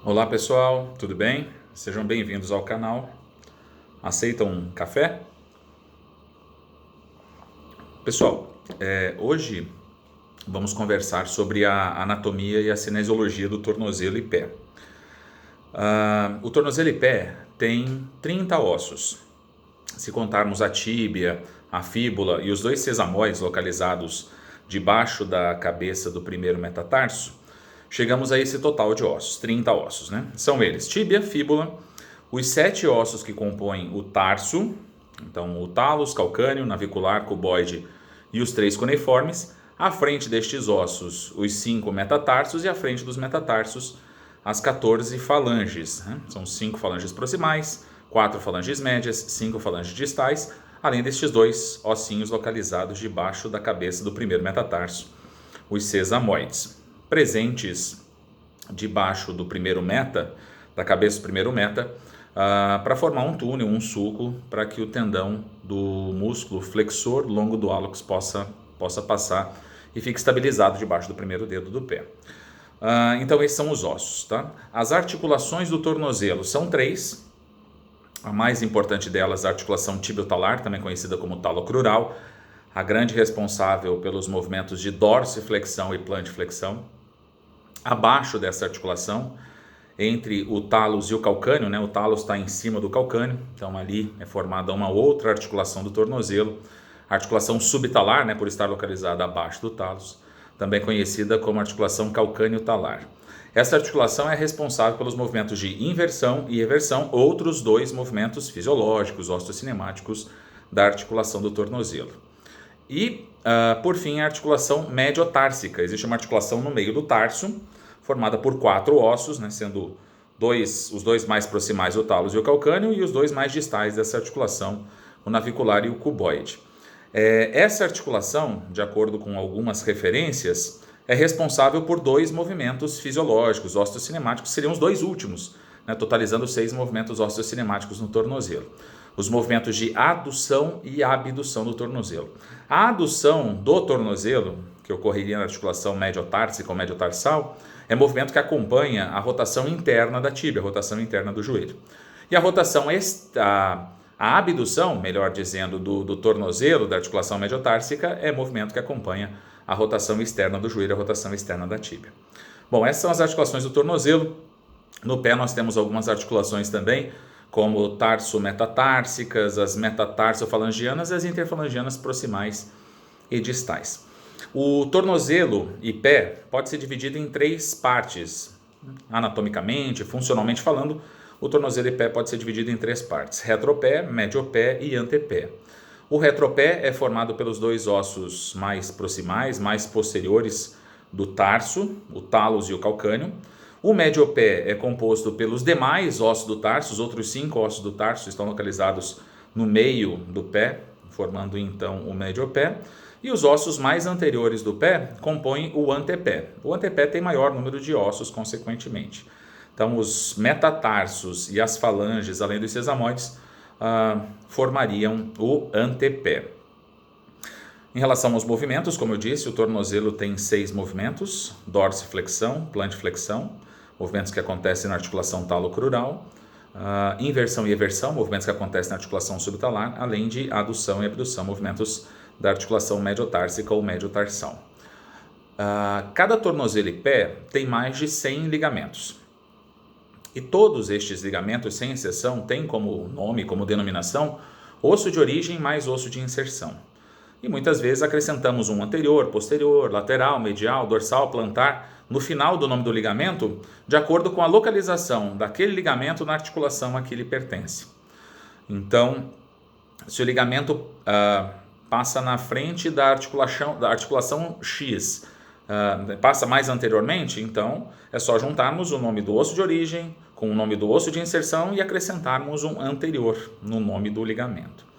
Olá pessoal, tudo bem? Sejam bem-vindos ao canal. Aceitam um café? Pessoal, hoje vamos conversar sobre a anatomia e a cinesiologia do tornozelo e pé. O tornozelo e pé tem 30 ossos. Se contarmos a tíbia, a fíbula e os dois sesamóides localizados debaixo da cabeça do primeiro metatarso, chegamos a esse total de ossos, 30 ossos, né? São eles tíbia, fíbula, os 7 ossos que compõem o tarso, então o talos, calcâneo, navicular, cuboide e os 3 cuneiformes. À frente destes ossos, os 5 metatarsos e à frente dos metatarsos, as 14 falanges. Né? São 5 falanges proximais, 4 falanges médias, 5 falanges distais, além destes 2 ossinhos localizados debaixo da cabeça do primeiro metatarso, os sesamoides. Presentes debaixo do primeiro meta, da cabeça do primeiro meta, para formar um túnel, um sulco, para que o tendão do músculo flexor longo do hálux possa passar e fique estabilizado debaixo do primeiro dedo do pé. Então esses são os ossos, tá? As articulações do tornozelo são 3. A mais importante delas é a articulação tibiotalar, também conhecida como talocrural, a grande responsável pelos movimentos de dorsiflexão e plantiflexão. Abaixo dessa articulação, entre o talos e o calcâneo, né? O talos está em cima do calcâneo, então ali é formada uma outra articulação do tornozelo, a articulação subtalar, né? Por estar localizada abaixo do talos, também conhecida como articulação calcâneo-talar. Essa articulação é responsável pelos movimentos de inversão e eversão, outros 2 movimentos fisiológicos, osteocinemáticos da articulação do tornozelo. E, por fim, a articulação mediotársica. Existe uma articulação no meio do tarso, formada por 4 ossos, né, sendo os 2 mais proximais, o talos e o calcâneo, e os 2 mais distais dessa articulação, o navicular e o cuboide. Essa articulação, de acordo com algumas referências, é responsável por 2 movimentos fisiológicos, osteocinemáticos, seriam os 2 últimos, né, totalizando 6 movimentos osteocinemáticos no tornozelo. Os movimentos de adução e abdução do tornozelo. A adução do tornozelo, que ocorreria na articulação mediotársica ou mediotarsal, é movimento que acompanha a rotação interna da tíbia, a rotação interna do joelho. E a rotação, a abdução, melhor dizendo, do tornozelo, da articulação mediotársica, é movimento que acompanha a rotação externa do joelho, a rotação externa da tíbia. Bom, essas são as articulações do tornozelo. No pé nós temos algumas articulações também, como tarso-metatársicas, as metatarsofalangianas e as interfalangianas proximais e distais. O tornozelo e pé pode ser dividido em 3 partes. Anatomicamente, funcionalmente falando, o tornozelo e pé pode ser dividido em 3 partes: retropé, mediopé e antepé. O retropé é formado pelos 2 ossos mais proximais, mais posteriores do tarso, o talos e o calcâneo. O mediopé é composto pelos demais ossos do tarso, os outros 5 ossos do tarso estão localizados no meio do pé, formando então o mediopé. E os ossos mais anteriores do pé compõem o antepé. O antepé tem maior número de ossos, consequentemente. Então, os metatarsos e as falanges, além dos sesamoides, formariam o antepé. Em relação aos movimentos, como eu disse, o tornozelo tem 6 movimentos: dorsiflexão, plantiflexão, movimentos que acontecem na articulação talocrural, inversão e eversão, movimentos que acontecem na articulação subtalar, além de adução e abdução, movimentos da articulação mediotársica ou mediotarsal. Cada tornozelo e pé tem mais de 100 ligamentos. E todos estes ligamentos, sem exceção, têm como nome, como denominação, osso de origem mais osso de inserção. E muitas vezes acrescentamos um anterior, posterior, lateral, medial, dorsal, plantar, no final do nome do ligamento, de acordo com a localização daquele ligamento na articulação a que ele pertence. Então, se o ligamento passa na frente da articulação X, passa mais anteriormente, então é só juntarmos o nome do osso de origem com o nome do osso de inserção e acrescentarmos um anterior no nome do ligamento.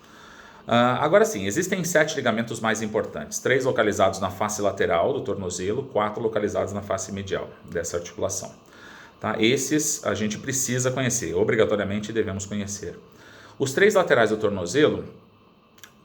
Agora sim, existem 7 ligamentos mais importantes: 3 localizados na face lateral do tornozelo, 4 localizados na face medial dessa articulação. Tá? Esses a gente precisa conhecer, obrigatoriamente devemos conhecer. Os 3 laterais do tornozelo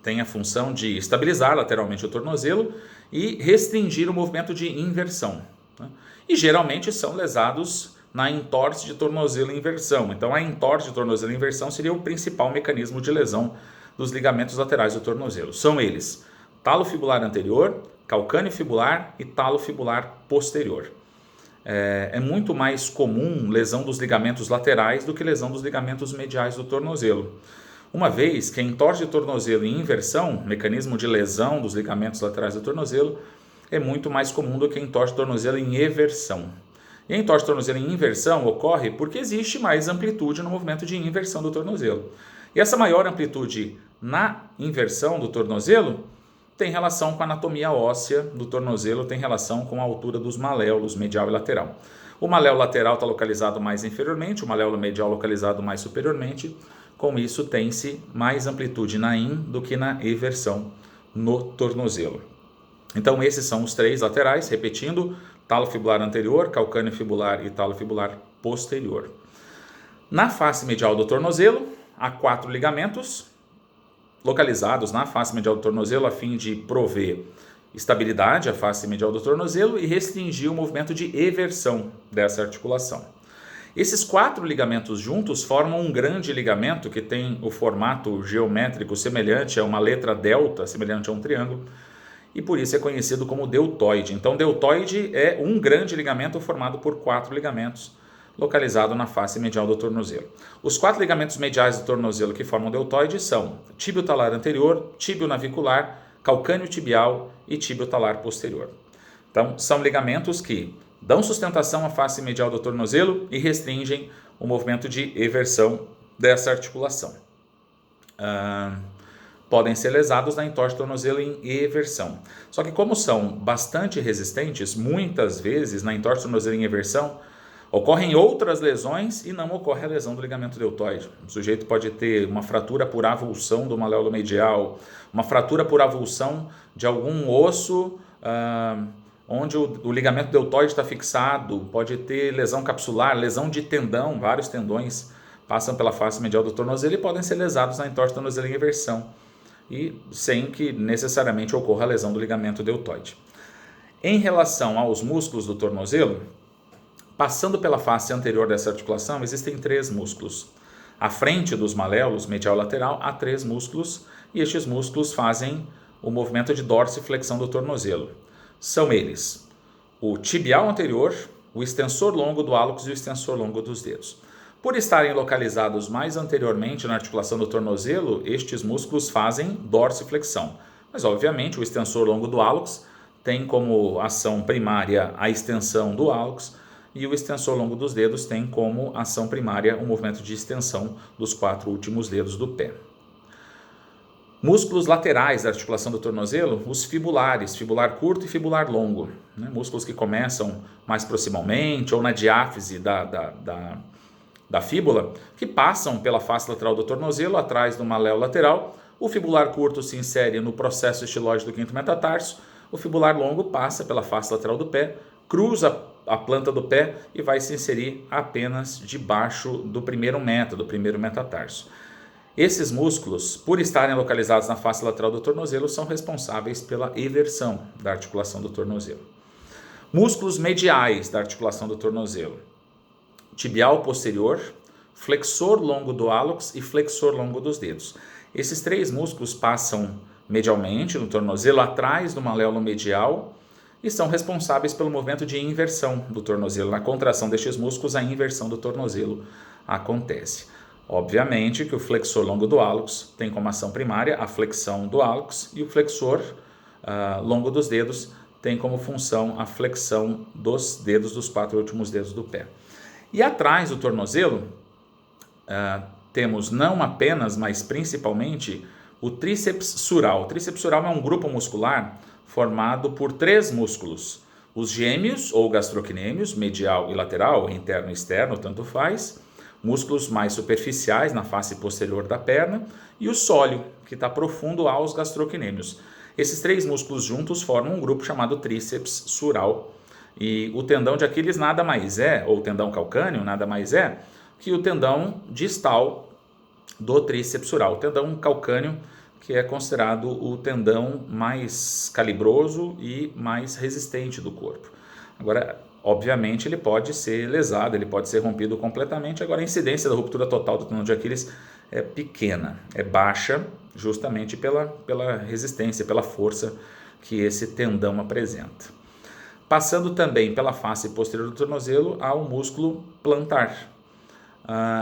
têm a função de estabilizar lateralmente o tornozelo e restringir o movimento de inversão. Né? E geralmente são lesados na entorse de tornozelo em inversão. Então, a entorse de tornozelo em inversão seria o principal mecanismo de lesão dos ligamentos laterais do tornozelo. São eles: talo fibular anterior, calcâneo fibular e talo fibular posterior. É muito mais comum lesão dos ligamentos laterais do que lesão dos ligamentos mediais do tornozelo. Uma vez que a entorse de tornozelo em inversão, mecanismo de lesão dos ligamentos laterais do tornozelo, é muito mais comum do que a entorse de tornozelo em eversão. E a entorse de tornozelo em inversão ocorre porque existe mais amplitude no movimento de inversão do tornozelo. E essa maior amplitude na inversão do tornozelo tem relação com a anatomia óssea do tornozelo, tem relação com a altura dos maléolos medial e lateral. O maléolo lateral está localizado mais inferiormente, o maléolo medial localizado mais superiormente. Com isso, tem-se mais amplitude na in do que na eversão no tornozelo. Então, esses são os três laterais, repetindo: talo fibular anterior, calcâneo fibular e talo fibular posterior. Na face medial do tornozelo, há 4 ligamentos localizados na face medial do tornozelo a fim de prover estabilidade à face medial do tornozelo e restringir o movimento de eversão dessa articulação. Esses 4 ligamentos juntos formam um grande ligamento que tem o formato geométrico semelhante a uma letra delta, semelhante a um triângulo, e por isso é conhecido como deltoide. Então, deltoide é um grande ligamento formado por 4 ligamentos, localizado na face medial do tornozelo. Os 4 ligamentos mediais do tornozelo que formam o deltoide são tíbio talar anterior, tíbio navicular, calcâneo tibial e tíbio talar posterior. Então, são ligamentos que dão sustentação à face medial do tornozelo e restringem o movimento de eversão dessa articulação. Podem ser lesados na entorse do tornozelo em eversão. Só que como são bastante resistentes, muitas vezes na entorse do tornozelo em eversão ocorrem outras lesões e não ocorre a lesão do ligamento deltoide. O sujeito pode ter uma fratura por avulsão do maléolo medial, uma fratura por avulsão de algum osso onde o ligamento deltoide está fixado, pode ter lesão capsular, lesão de tendão, vários tendões passam pela face medial do tornozelo e podem ser lesados na entorse do tornozelo em eversão, e sem que necessariamente ocorra a lesão do ligamento deltoide. Em relação aos músculos do tornozelo, passando pela face anterior dessa articulação, existem 3 músculos. À frente dos maléolos, medial e lateral, há 3 músculos, e estes músculos fazem o movimento de dorsiflexão do tornozelo. São eles o tibial anterior, o extensor longo do hálux e o extensor longo dos dedos. Por estarem localizados mais anteriormente na articulação do tornozelo, estes músculos fazem dorsiflexão. Mas, obviamente, o extensor longo do hálux tem como ação primária a extensão do hálux, e o extensor longo dos dedos tem como ação primária o movimento de extensão dos 4 últimos dedos do pé. Músculos laterais da articulação do tornozelo, os fibulares, fibular curto e fibular longo, músculos que começam mais proximalmente ou na diáfise da fíbula, que passam pela face lateral do tornozelo, atrás do maléolo lateral. O fibular curto se insere no processo estilóide do quinto metatarso, o fibular longo passa pela face lateral do pé, cruza a planta do pé e vai se inserir apenas debaixo do primeiro metatarso. Esses músculos, por estarem localizados na face lateral do tornozelo, são responsáveis pela eversão da articulação do tornozelo. Músculos mediais da articulação do tornozelo: tibial posterior, flexor longo do hálux e flexor longo dos dedos. Esses 3 músculos passam medialmente no tornozelo, atrás do maléolo medial, e são responsáveis pelo movimento de inversão do tornozelo. Na contração destes músculos, a inversão do tornozelo acontece. Obviamente que o flexor longo do hálux tem como ação primária a flexão do hálux, e o flexor longo dos dedos tem como função a flexão dos dedos, dos 4 últimos dedos do pé. E atrás do tornozelo, temos não apenas, mas principalmente, o tríceps sural. O tríceps sural é um grupo muscular formado por 3 músculos: os gêmeos ou gastrocnêmios, medial e lateral, interno e externo, tanto faz, músculos mais superficiais na face posterior da perna, e o sóleo, que está profundo aos gastrocnêmios. Esses 3 músculos juntos formam um grupo chamado tríceps sural. E o tendão de Aquiles nada mais é, ou tendão calcâneo, nada mais é que o tendão distal do tríceps sural. O tendão calcâneo, que é considerado o tendão mais calibroso e mais resistente do corpo. Agora, obviamente ele pode ser lesado, ele pode ser rompido completamente. Agora a incidência da ruptura total do tendão de Aquiles é pequena, é baixa, justamente pela resistência, pela força que esse tendão apresenta. Passando também pela face posterior do tornozelo ao músculo plantar.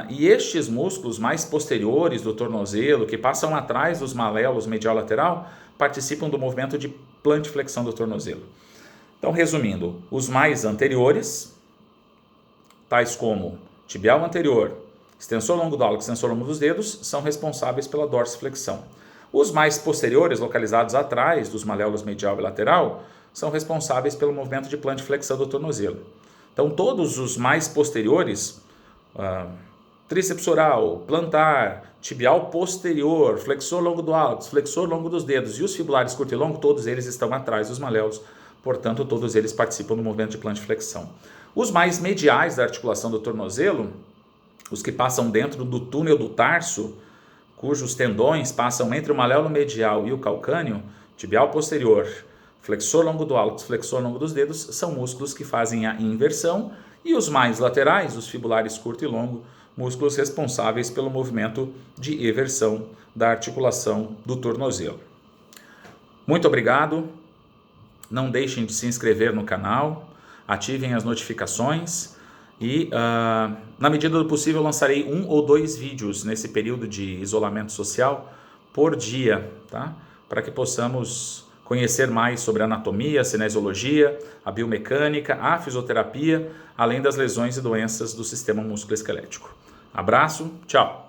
E estes músculos mais posteriores do tornozelo, que passam atrás dos maléolos medial lateral, participam do movimento de plantiflexão do tornozelo. Então, resumindo, os mais anteriores, tais como tibial anterior, extensor longo do hálux, extensor longo dos dedos, são responsáveis pela dorsiflexão. Os mais posteriores, localizados atrás dos maléolos medial e lateral, são responsáveis pelo movimento de plantiflexão do tornozelo. Então, todos os mais posteriores, tríceps oral, plantar, tibial posterior, flexor longo do hálux, flexor longo dos dedos e os fibulares curto e longo, todos eles estão atrás dos maléolos, portanto, todos eles participam do movimento de plantiflexão. Os mais mediais da articulação do tornozelo, os que passam dentro do túnel do tarso, cujos tendões passam entre o maléolo medial e o calcâneo, tibial posterior, flexor longo do hálux, flexor longo dos dedos, são músculos que fazem a inversão, e os mais laterais, os fibulares curto e longo, músculos responsáveis pelo movimento de eversão da articulação do tornozelo. Muito obrigado, não deixem de se inscrever no canal, ativem as notificações e, na medida do possível, lançarei 1 ou 2 vídeos nesse período de isolamento social por dia, tá? Para que possamos conhecer mais sobre a anatomia, a cinesiologia, a biomecânica, a fisioterapia, além das lesões e doenças do sistema musculoesquelético. Abraço, tchau!